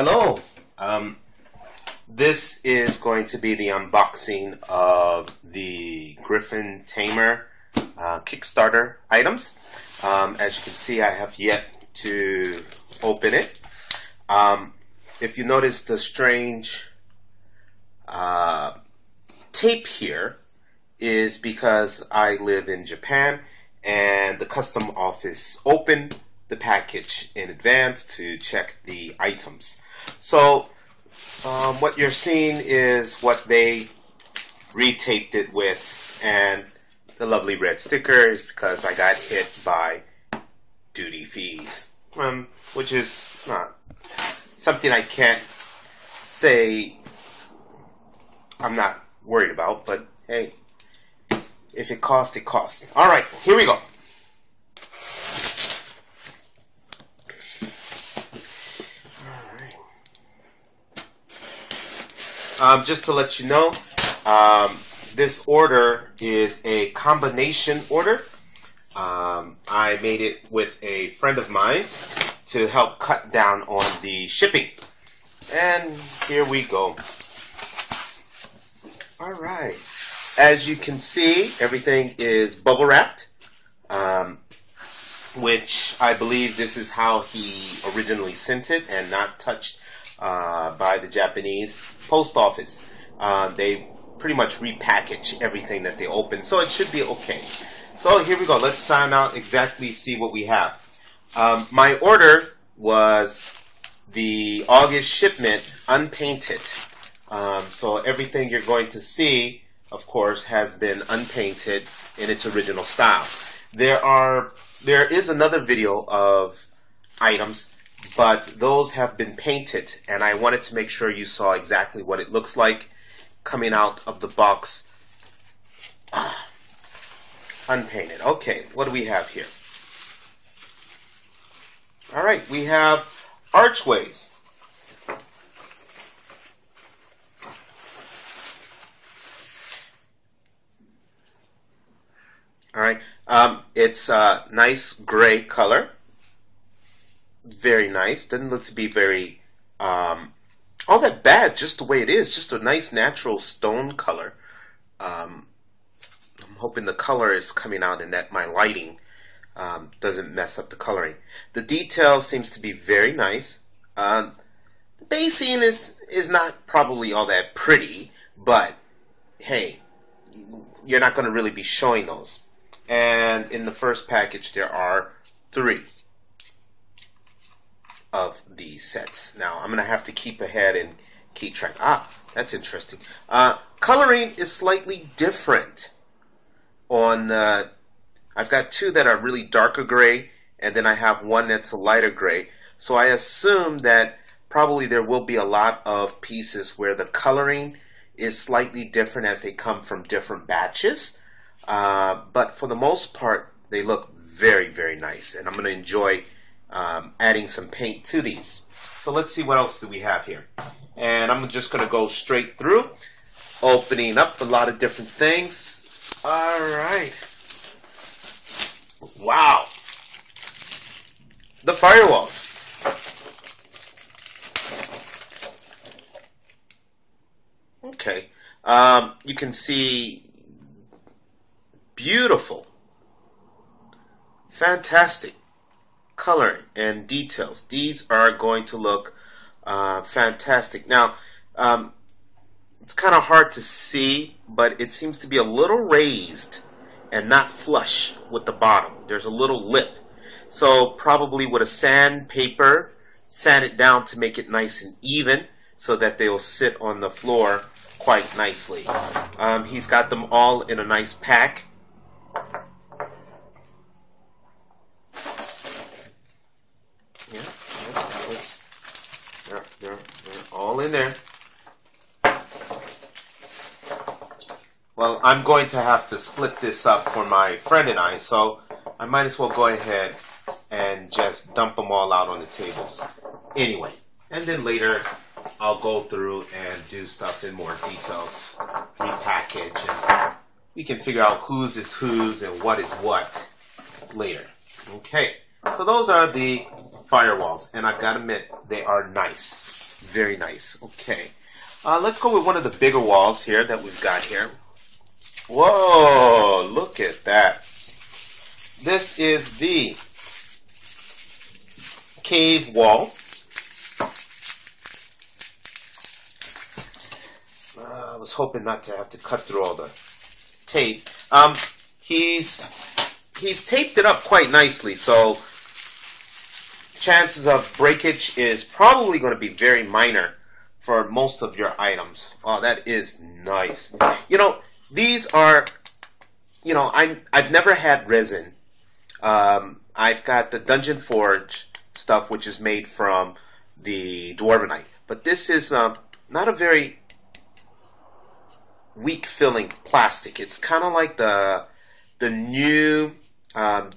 Hello. This is going to be the unboxing of the Griffin Tamer Kickstarter items. As you can see, I have yet to open it. If you notice the strange tape here is because I live in Japan and the custom office opened the package in advance to check the items. So what you're seeing is what they retaped it with, and the lovely red sticker is because I got hit by duty fees, which is not something I can't say I'm not worried about, but hey, if it costs, it costs. Alright, here we go. Just to let you know, this order is a combination order. I made it with a friend of mine to help cut down on the shipping. And here we go. Alright. As you can see, everything is bubble wrapped, which I believe this is how he originally sent it and not touched by the Japanese post office. They pretty much repackage everything that they open, so it should be okay. So here we go. Let's sign out exactly, see what we have. My order was the August shipment unpainted. So everything you're going to see, of course, has been unpainted in its original style. There is another video of items, but those have been painted, and I wanted to make sure you saw exactly what it looks like coming out of the box unpainted. Okay, what do we have here? Alright, we have Archways. Alright, it's a nice gray color. Very nice. Doesn't look to be very all that bad, just the way it is. Just a nice natural stone color. I'm hoping the color is coming out and that my lighting doesn't mess up the coloring. The detail seems to be very nice. The basing is not probably all that pretty, but hey, you're not going to really be showing those. And in the first package there are 3 of these sets. Now I'm going to have to keep ahead and keep track. That's interesting. Coloring is slightly different on I've got 2 that are really darker gray, and then I have 1 that's a lighter gray. So I assume that probably there will be a lot of pieces where the coloring is slightly different as they come from different batches. But for the most part, they look very, very nice, and I'm going to enjoy adding some paint to these. So let's see what else do we have here. And I'm just going to go straight through, opening up a lot of different things. Alright. Wow. The firewalls. Okay. You can see beautiful, fantastic color and details. These are going to look fantastic. Now, it's kind of hard to see, but it seems to be a little raised and not flush with the bottom. There's a little lip. So probably with a sandpaper, sand it down to make it nice and even so that they will sit on the floor quite nicely. He's got them all in a nice pack. They're all in there. Well, I'm going to have to split this up for my friend and I, so I might as well go ahead and just dump them all out on the tables. Anyway, and then later I'll go through and do stuff in more details, repackage, and we can figure out whose is whose and what is what later. Okay, so those are the firewalls, and I've got to admit, they are nice. Very nice. Okay. Let's go with one of the bigger walls here that we've got here. Whoa, look at that. This is the cave wall. I was hoping not to have to cut through all the tape. He's taped it up quite nicely, so chances of breakage is probably going to be very minor for most of your items. Oh, that is nice. You know, these are, you know, I've never had resin. I've got the Dungeon Forge stuff, which is made from the dwarvenite, but this is not a very weak filling plastic. It's kind of like the new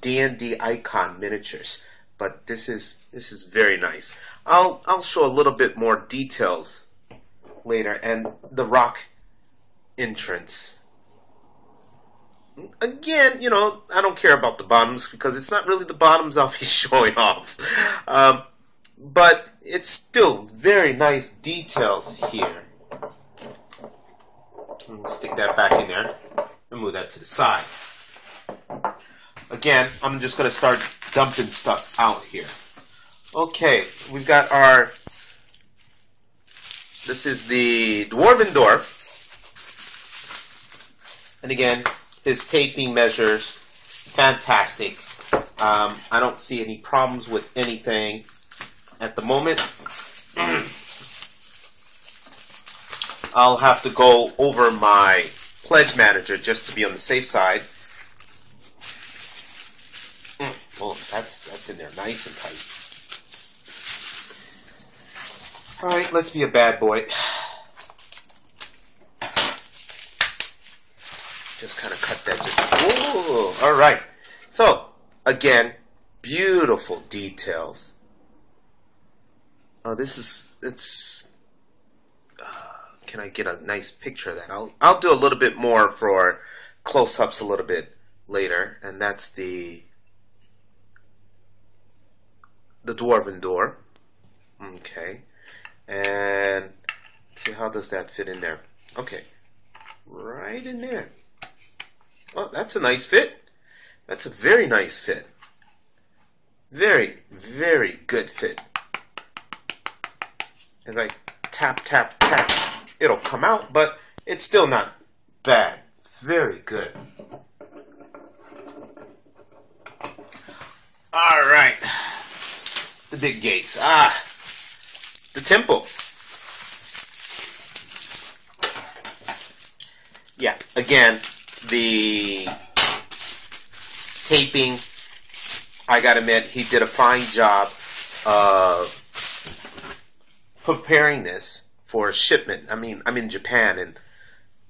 D&D icon miniatures, but this is very nice. I'll show a little bit more details later. And the rock entrance, again, you know, I don't care about the bottoms because it's not really the bottoms I'll be showing off, but it's still very nice details here. Stick that back in there and move that to the side. Again, I'm just going to start dumping stuff out here. Okay, we've got this is the dwarven door. And again, his taping measures, fantastic. I don't see any problems with anything at the moment. I'll have to go over my pledge manager just to be on the safe side. Oh, that's in there nice and tight. Alright, let's be a bad boy. Just kind of cut that. Ooh, alright. So, again, beautiful details. Oh, it's... can I get a nice picture of that? I'll do a little bit more for close-ups a little bit later, and that's the dwarven door. Okay, and let's see, how does that fit in there? Okay, right in there. Oh, that's a nice fit. That's a very nice fit. Very, very good fit. As I tap, tap, tap, it'll come out, but it's still not bad. Very good. All right. The big gates. The temple. Yeah, again, the taping, I gotta admit, he did a fine job of preparing this for shipment. I mean, I'm in Japan, and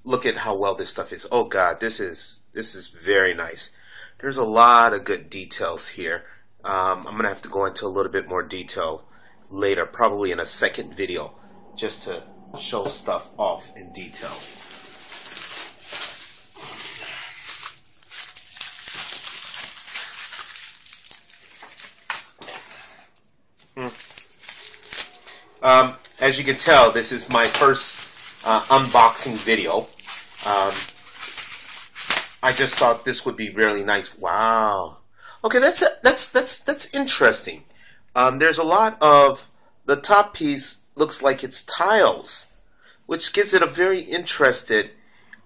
look at how well this stuff is. Oh God, this is very nice. There's a lot of good details here. I'm gonna have to go into a little bit more detail later, probably in a second video, just to show stuff off in detail. As you can tell, this is my first unboxing video. I just thought this would be really nice. Wow. Okay, that's interesting. There's a lot of the top piece looks like it's tiles, which gives it a very interesting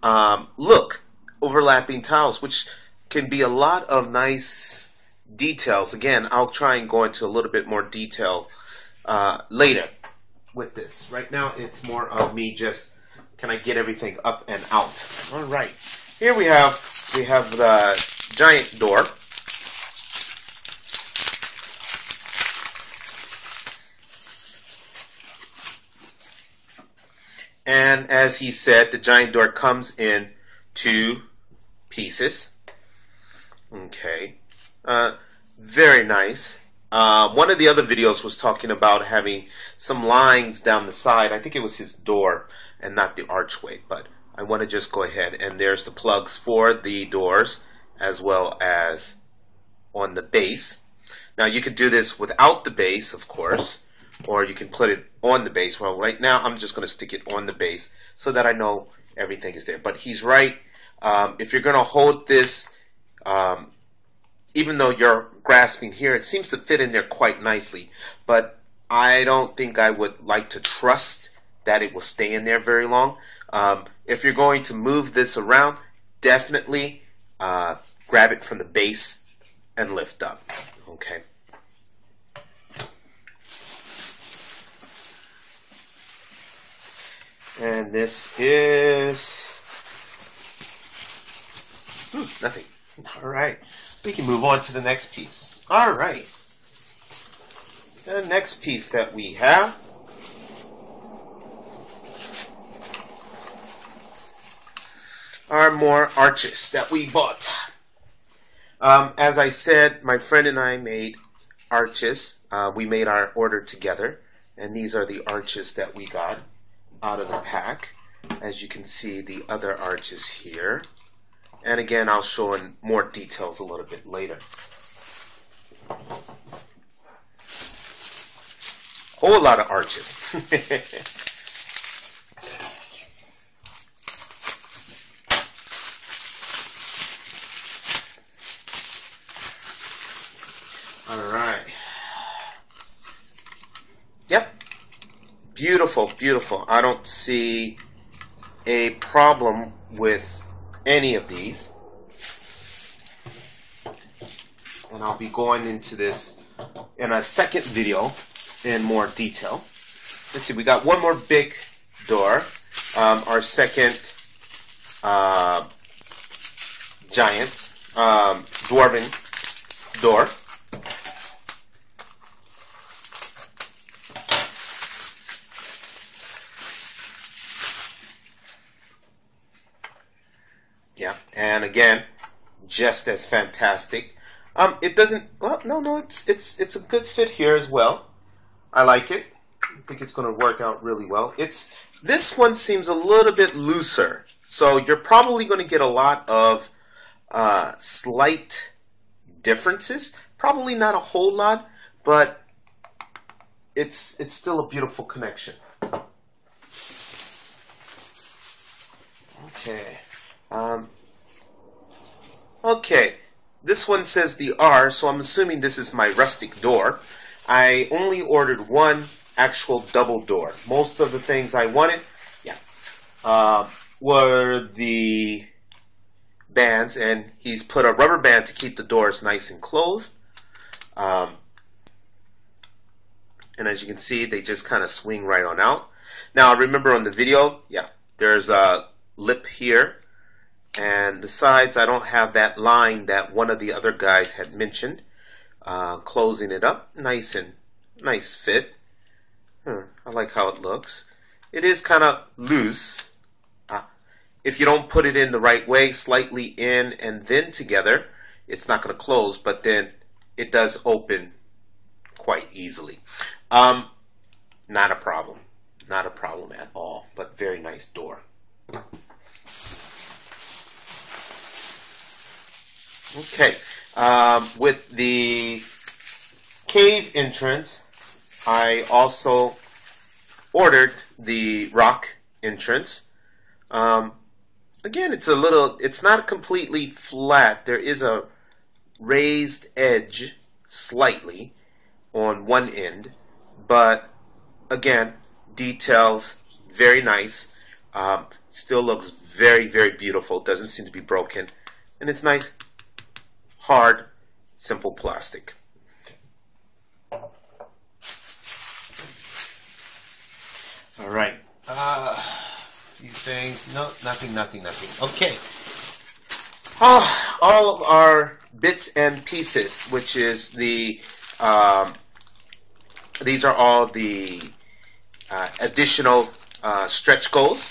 look. Overlapping tiles, which can be a lot of nice details. Again, I'll try and go into a little bit more detail later with this. Right now, it's more of me just, can I get everything up and out? All right. Here we have the giant door. And as he said, the giant door comes in 2 pieces. Okay. Very nice. One of the other videos was talking about having some lines down the side. I think it was his door and not the archway, but I want to just go ahead, and there's the plugs for the doors as well as on the base. Now you could do this without the base, of course, or you can put it on the base. Well, right now I'm just going to stick it on the base so that I know everything is there. But he's right. If you're going to hold this, even though you're grasping here, it seems to fit in there quite nicely. But I don't think I would like to trust that it will stay in there very long. If you're going to move this around, definitely grab it from the base and lift up. Okay. And this is nothing. All right. We can move on to the next piece. All right. The next piece that we have are more arches that we bought. As I said, my friend and I made arches. We made our order together, and these are the arches that we got out of the pack. As you can see, the other arches here. And again, I'll show in more details a little bit later. Whole lot of arches. All right. Yep. Beautiful, beautiful. I don't see a problem with any of these. And I'll be going into this in a second video in more detail. Let's see, we got one more big door. Our second giant dwarven door. Yeah, and again, just as fantastic. It doesn't. Well, no, it's a good fit here as well. I like it. I think it's going to work out really well. This one seems a little bit looser, so you're probably going to get a lot of slight differences. Probably not a whole lot, but it's still a beautiful connection. Okay. Okay, this one says the R, so I'm assuming this is my rustic door. I only ordered one actual double door. Most of the things I wanted, were the bands, and he's put a rubber band to keep the doors nice and closed. And as you can see, they just kind of swing right on out. Now, remember on the video, there's a lip here. And the sides, I don't have that line that one of the other guys had mentioned. Closing it up, nice fit. I like how it looks. It is kind of loose. If you don't put it in the right way, slightly in and then together, it's not going to close, but then it does open quite easily. Not a problem. Not a problem at all, but very nice door. Okay, with the cave entrance, I also ordered the rock entrance. Again, it's not completely flat. There is a raised edge slightly on one end, but again, details very nice. Still looks very, very beautiful. Doesn't seem to be broken, and it's nice. Hard, simple plastic. All right. Few things. No, nothing. Okay. All of our bits and pieces, which is the these are all the additional stretch goals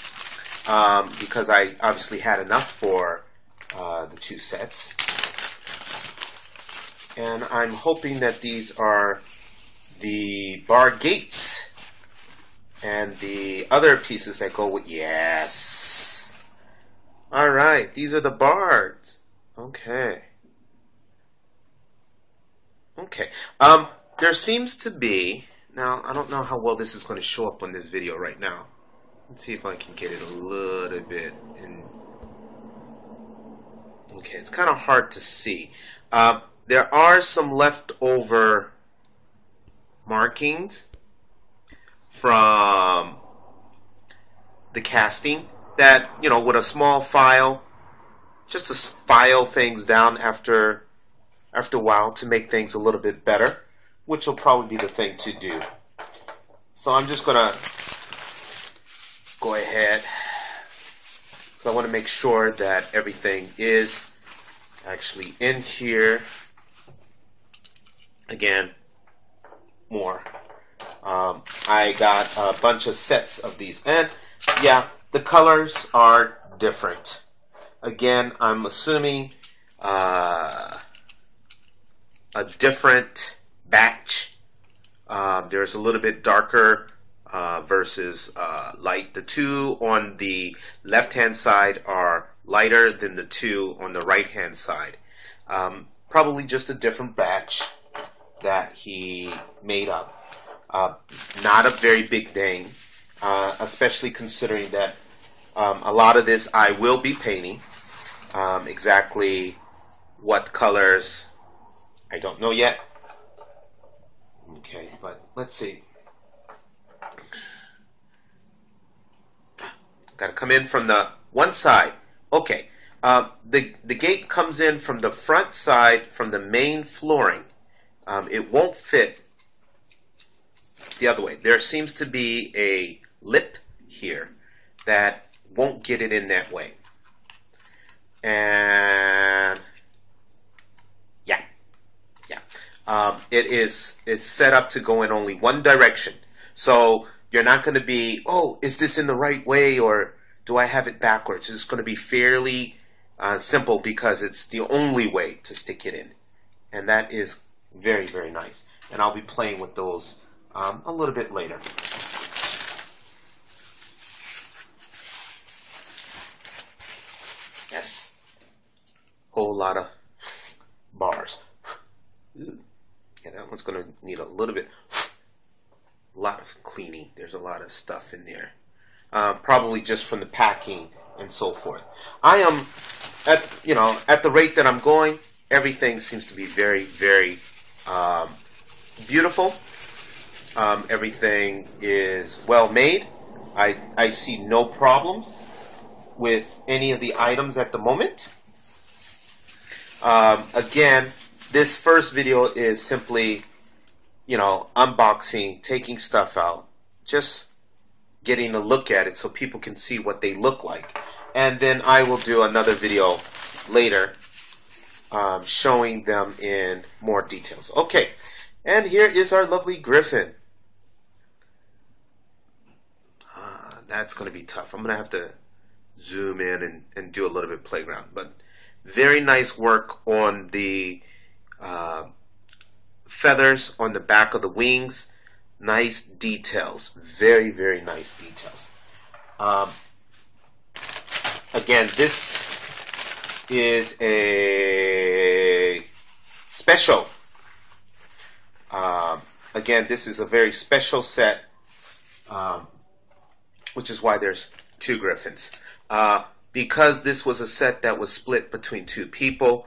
because I obviously had enough for the two sets. And I'm hoping that these are the bar gates and the other pieces that go with. Yes. All right. These are the bars. Okay. Okay. There seems to be Now, I don't know how well this is going to show up on this video right now. Let's see if I can get it a little bit in. Okay, it's kind of hard to see. There are some leftover markings from the casting that, you know, with a small file, just to file things down after a while to make things a little bit better, which will probably be the thing to do. So I'm just going to go ahead, because I want to make sure that everything is actually in here. Again, more. I got a bunch of sets of these, and yeah, the colors are different. Again, I'm assuming a different batch. There's a little bit darker versus light. The two on the left-hand side are lighter than the two on the right-hand side. Probably just a different batch that he made up. Not a very big thing, especially considering that a lot of this I will be painting. Exactly what colors, I don't know yet. Okay, but let's see. Got to come in from the one side. Okay, the gate comes in from the front side, from the main flooring. It won't fit the other way. There seems to be a lip here that won't get it in that way. And yeah. It's set up to go in only one direction. So you're not going to be, oh, is this in the right way, or do I have it backwards? It's going to be fairly simple, because it's the only way to stick it in. And that is very, very nice. And I'll be playing with those a little bit later. Yes. Whole lot of bars. Yeah, that one's going to need a little bit, a lot of cleaning. There's a lot of stuff in there. Probably just from the packing and so forth. I am, at the rate that I'm going, everything seems to be very, very beautiful. Everything is well made. I see no problems with any of the items at the moment. Again, this first video is simply, unboxing, taking stuff out, just getting a look at it so people can see what they look like. And then I will do another video later showing them in more details. Okay, and here is our lovely Griffin. That's going to be tough. I'm going to have to zoom in and do a little bit of playground. But very nice work on the feathers on the back of the wings. Nice details. Very, very nice details. Again, this is a special. Again, this is a very special set, which is why there's two Griffins. Because this was a set that was split between two people,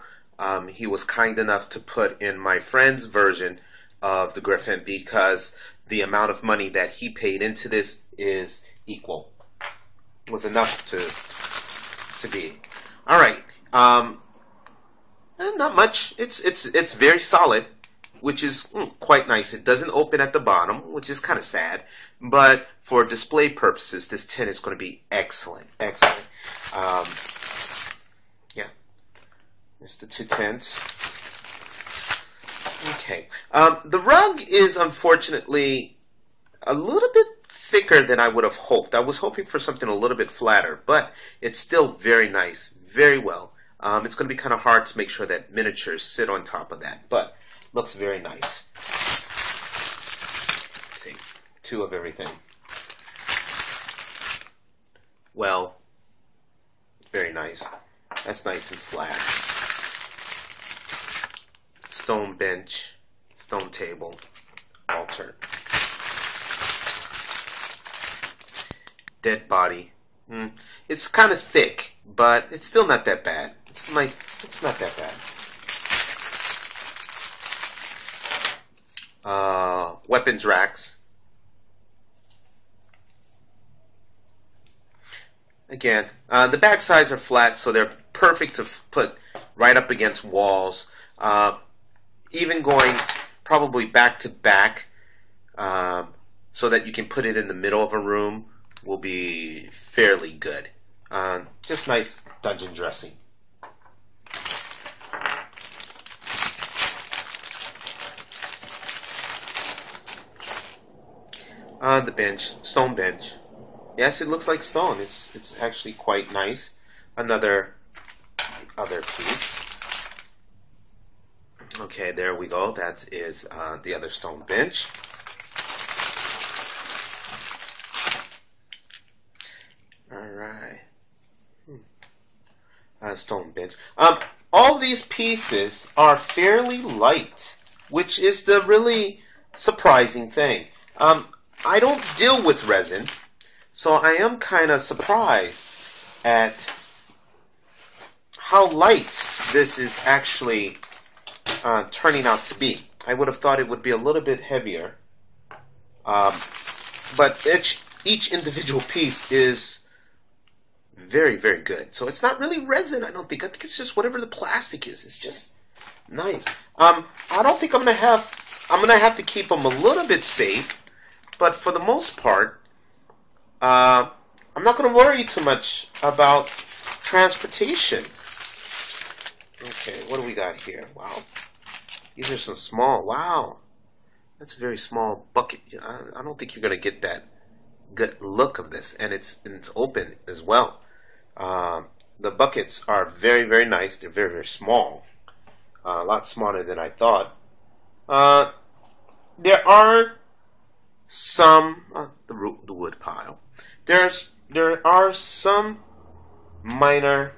he was kind enough to put in my friend's version of the Griffin, because the amount of money that he paid into this is equal. It was enough to be. All right. Not much. It's very solid, which is quite nice. It doesn't open at the bottom, which is kind of sad. But for display purposes, this tin is going to be excellent. Excellent. Yeah. There's the two tins. Okay. The rug is unfortunately a little bit thicker than I would have hoped. I was hoping for something a little bit flatter, but it's still very nice, very well. It's going to be kind of hard to make sure that miniatures sit on top of that, but looks very nice. Let's see, two of everything. Well, very nice. That's nice and flat. Stone bench, stone table, altar. Dead body. It's kind of thick, but it's still not that bad. It's like, it's not that bad. Weapons racks. Again, the back sides are flat, so they're perfect to put right up against walls. Even going probably back to back, so that you can put it in the middle of a room, will be fairly good. Just nice dungeon dressing. The bench, stone bench. Yes, it looks like stone. It's actually quite nice. Other piece. Okay, there we go. That is the other stone bench. All right. Stone bench. All these pieces are fairly light, which is the really surprising thing. I don't deal with resin, so I am kind of surprised at how light this is actually turning out to be. I would have thought it would be a little bit heavier, but each individual piece is very, very good. So it's not really resin, I don't think. I think it's just whatever the plastic is. It's just nice. I don't think I'm gonna have to keep them a little bit safe, but for the most part, I'm not gonna worry too much about transportation. Okay, what do we got here? Wow, these are some small. Wow, that's a very small bucket. I don't think you're gonna get that good look of this, and it's open as well. The buckets are very, very nice. They're very, very small. A lot smaller than I thought. There are some the wood pile. There are some minor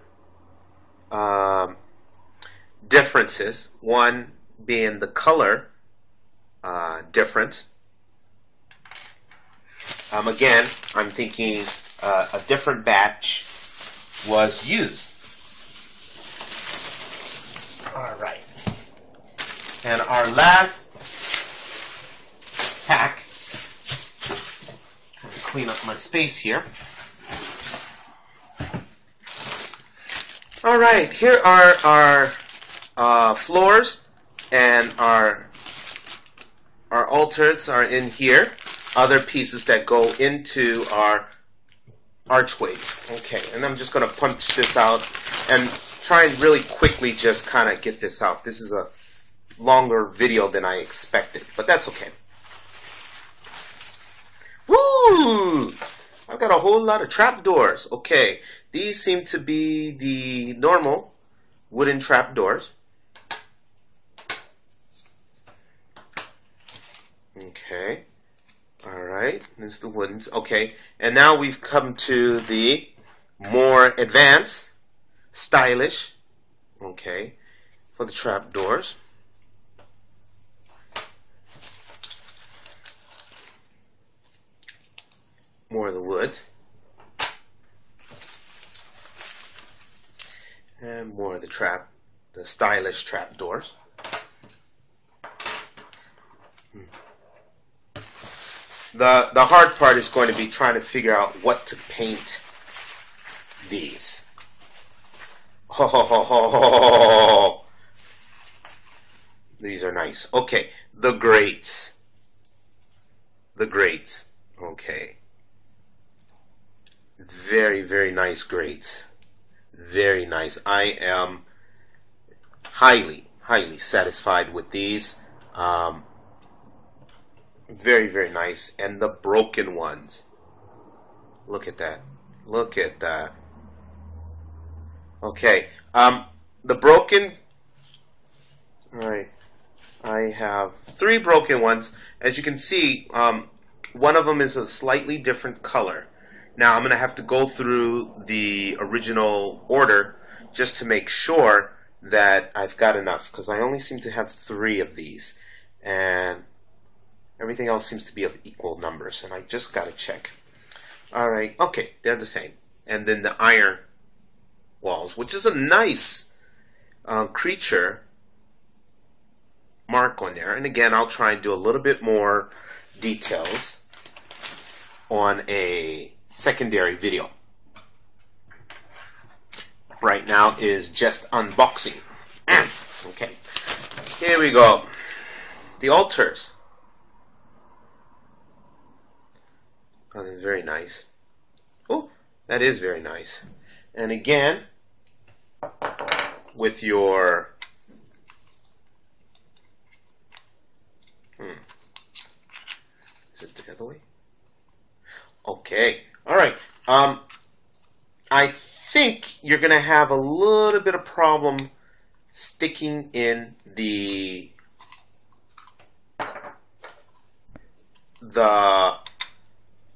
differences. One being the color difference. Again, I'm thinking a different batch was used. All right. And our last pack. Clean up my space here. All right. Here are our floors, and our altars are in here. Other pieces that go into our archways. Okay, and I'm just going to punch this out and try and really quickly just kind of get this out. This is a longer video than I expected, but that's okay. Woo! I've got a whole lot of trapdoors. Okay, these seem to be the normal wooden trapdoors. Okay. Alright, this is the wooden. Okay, and now we've come to the more advanced, stylish, okay, for the trapdoors. More of the wood. And more of the stylish trapdoors. The hard part is going to be trying to figure out what to paint these. Ho ho ho ho ho! These are nice. Okay, the grates. The grates. Okay. Very, very nice grates. Very nice. I am highly, highly satisfied with these. Very, very nice. And the broken ones. Look at that. Look at that. Okay. The broken... Alright. I have 3 broken ones. As you can see, one of them is a slightly different color. Now, I'm going to have to go through the original order just to make sure that I've got enough, because I only seem to have 3 of these. And everything else seems to be of equal numbers, and I just got to check. Alright, okay, they're the same. And then the iron walls, which is a nice creature mark on there. And again, I'll try and do a little bit more details on a secondary video. Right now is just unboxing. Okay, here we go. The altars. Oh, that's very nice. Oh, that is very nice. And again, with your is it the other way? Okay. All right. I think you're gonna have a little bit of problem sticking in the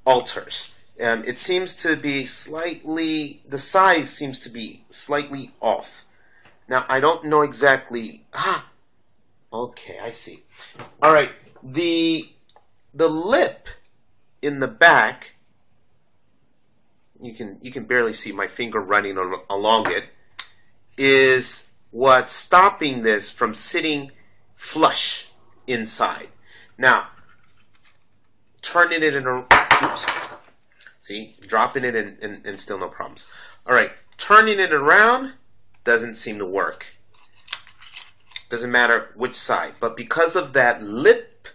altars. It seems to be slightly, the size seems to be slightly off. Now, I don't know exactly, okay, I see. All right, the lip in the back, you can barely see my finger running along it, is what's stopping this from sitting flush inside. Now, turning it in a, oops, see, dropping it and still no problems. All right, turning it around doesn't seem to work. Doesn't matter which side, but because of that lip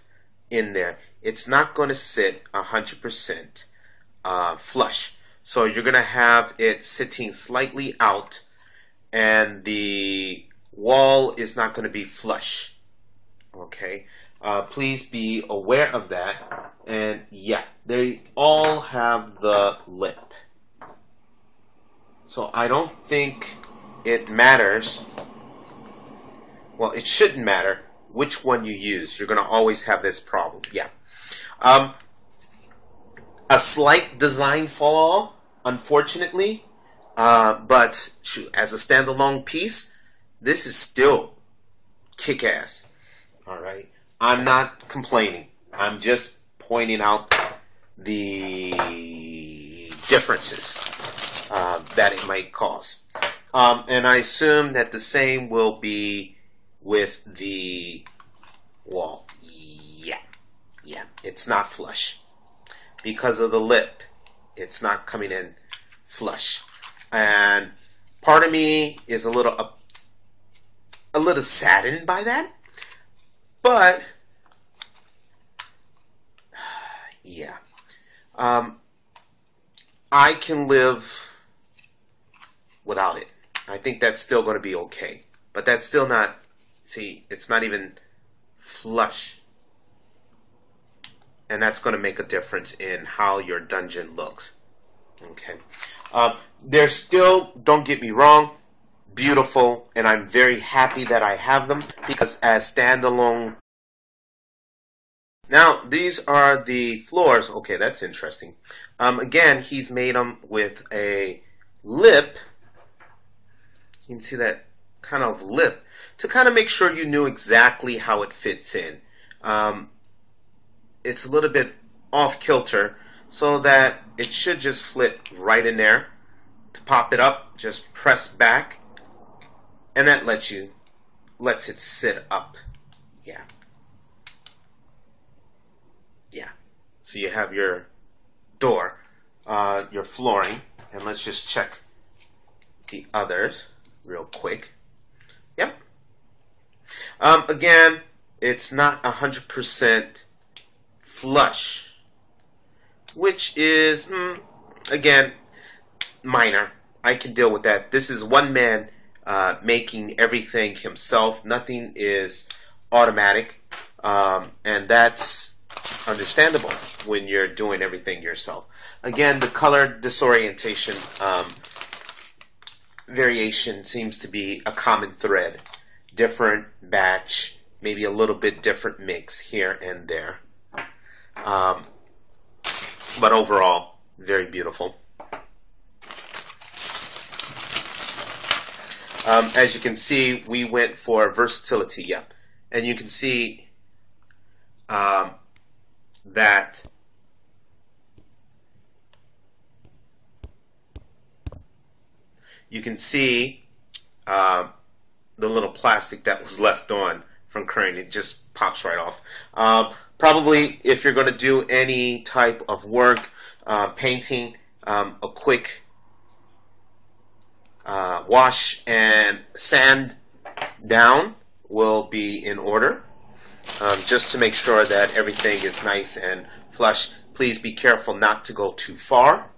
in there, it's not going to sit 100% flush. So you're going to have it sitting slightly out, and the wall is not going to be flush. Okay, please be aware of that. And yeah, they all have the lip. So I don't think it matters. Well, it shouldn't matter which one you use. You're going to always have this problem. Yeah. A slight design flaw, unfortunately. But shoot, as a standalone piece, this is still kick-ass. All right. I'm not complaining. I'm just pointing out the differences that it might cause. And I assume that the same will be with the wall. Yeah, it's not flush. Because of the lip, it's not coming in flush. And part of me is a little saddened by that. But yeah, I can live without it. I think that's still going to be okay. But that's still not, see, it's not even flush. And that's going to make a difference in how your dungeon looks. Okay. They're still, don't get me wrong, beautiful, and I'm very happy that I have them because as standalone. Now, these are the floors. Okay, that's interesting. Again, he's made them with a lip. You can see that kind of lip to kind of make sure you knew exactly how it fits in. It's a little bit off kilter so that it should just fit right in there. To pop it up, just press back, and that lets it sit up. Yeah. So you have your door, your flooring, and let's just check the others real quick. Yep. Again, it's not 100% flush, which is, again, minor. I can deal with that. This is one man making everything himself. Nothing is automatic, and that's understandable when you're doing everything yourself. Again, the color disorientation variation seems to be a common thread. Different batch, maybe a little bit different mix here and there. But overall, very beautiful. As you can see, we went for versatility, yep. And you can see that you can see the little plastic that was left on from currying. It just pops right off. Probably if you're going to do any type of work, painting, a quick wash and sand down will be in order, just to make sure that everything is nice and flush. Please be careful not to go too far.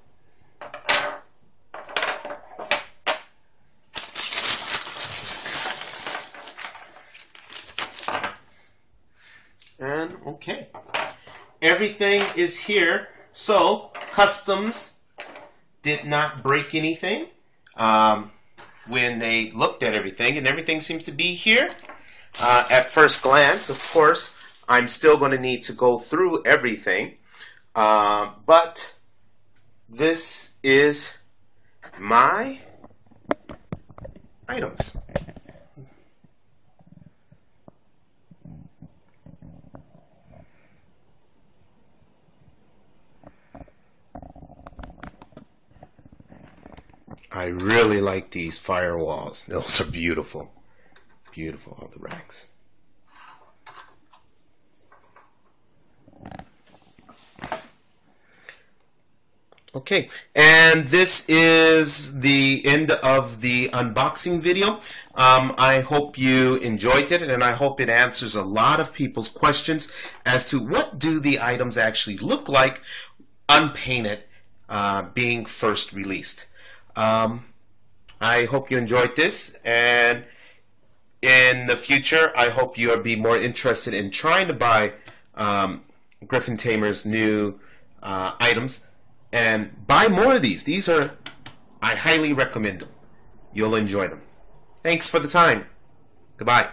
And okay, everything is here. So customs did not break anything when they looked at everything, and everything seems to be here. At first glance, of course, I'm still going to need to go through everything, but this is my items. I really like these firewalls. Those are beautiful. Beautiful, all the racks. Okay, and this is the end of the unboxing video. I hope you enjoyed it, and I hope it answers a lot of people's questions as to what do the items actually look like unpainted, being first released. I hope you enjoyed this, and in the future I hope you'll be more interested in trying to buy Griffin Tamer's new items, and buy more of these. I highly recommend them. You'll enjoy them. Thanks for the time. Goodbye.